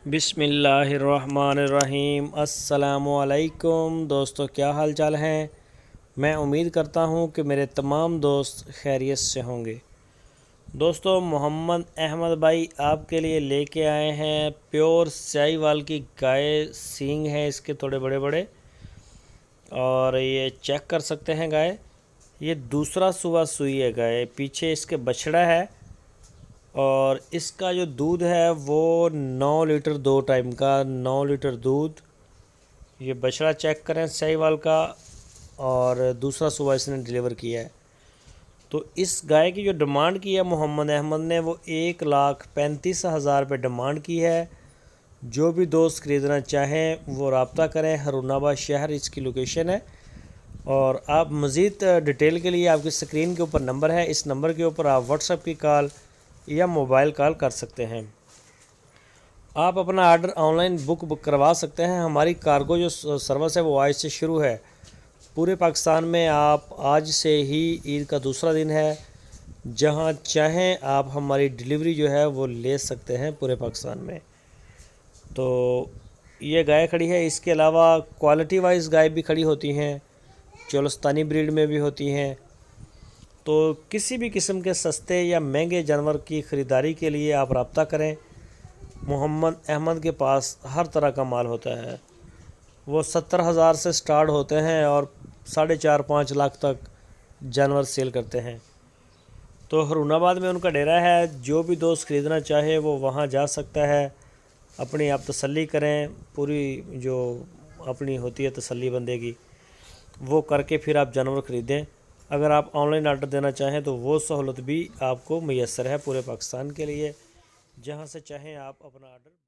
बिस्मिल्लाहिर्रहमानिर्रहीम। अस्सलामुअलैकुम दोस्तों, क्या हाल चाल हैं। मैं उम्मीद करता हूं कि मेरे तमाम दोस्त खैरियत से होंगे। दोस्तों, मोहम्मद अहमद भाई आपके लिए लेके आए हैं प्योर साहिवाल की गाय। सींग हैं इसके थोड़े बड़े बड़े, और ये चेक कर सकते हैं गाय। ये दूसरा सुबह सुई है गाय। पीछे इसके बछड़ा है और इसका जो दूध है वो 9 लीटर 2 टाइम का 9 लीटर दूध। ये बछड़ा चेक करें साहिवाल का, और दूसरा सुबह इसने डिलीवर किया है। तो इस गाय की जो डिमांड की है मोहम्मद अहमद ने, वो 1,35,000 रुपये डिमांड की है। जो भी दोस्त ख़रीदना चाहें वो रब्ता करें। हरूनाबाद शहर इसकी लोकेशन है। और आप मज़ीद डिटेल के लिए आपकी स्क्रीन के ऊपर नंबर है, इस नंबर के ऊपर आप व्हाट्सएप की कॉल या मोबाइल कॉल कर सकते हैं। आप अपना आर्डर ऑनलाइन बुक करवा सकते हैं। हमारी कार्गो जो सर्विस है वो आज से शुरू है पूरे पाकिस्तान में। आप आज से ही, ईद का दूसरा दिन है, जहां चाहें आप हमारी डिलीवरी जो है वो ले सकते हैं पूरे पाकिस्तान में। तो ये गाय खड़ी है। इसके अलावा क्वालिटी वाइज गाय भी खड़ी होती हैं, चोलस्तानी ब्रीड में भी होती हैं। तो किसी भी किस्म के सस्ते या महंगे जानवर की ख़रीदारी के लिए आप रब्ता करें। मोहम्मद अहमद के पास हर तरह का माल होता है। वो 70,000 से स्टार्ट होते हैं और 4.5-5 लाख तक जानवर सेल करते हैं। तो हरूनाबाद में उनका डेरा है। जो भी दोस्त ख़रीदना चाहे वो वहाँ जा सकता है। अपनी आप तसल्ली करें, पूरी जो अपनी होती है तसल्ली बंदे की, वो करके फिर आप जानवर ख़रीदें। अगर आप ऑनलाइन आर्डर देना चाहें तो वो सहूलत भी आपको मुयस्सर है पूरे पाकिस्तान के लिए। जहां से चाहें आप अपना आर्डर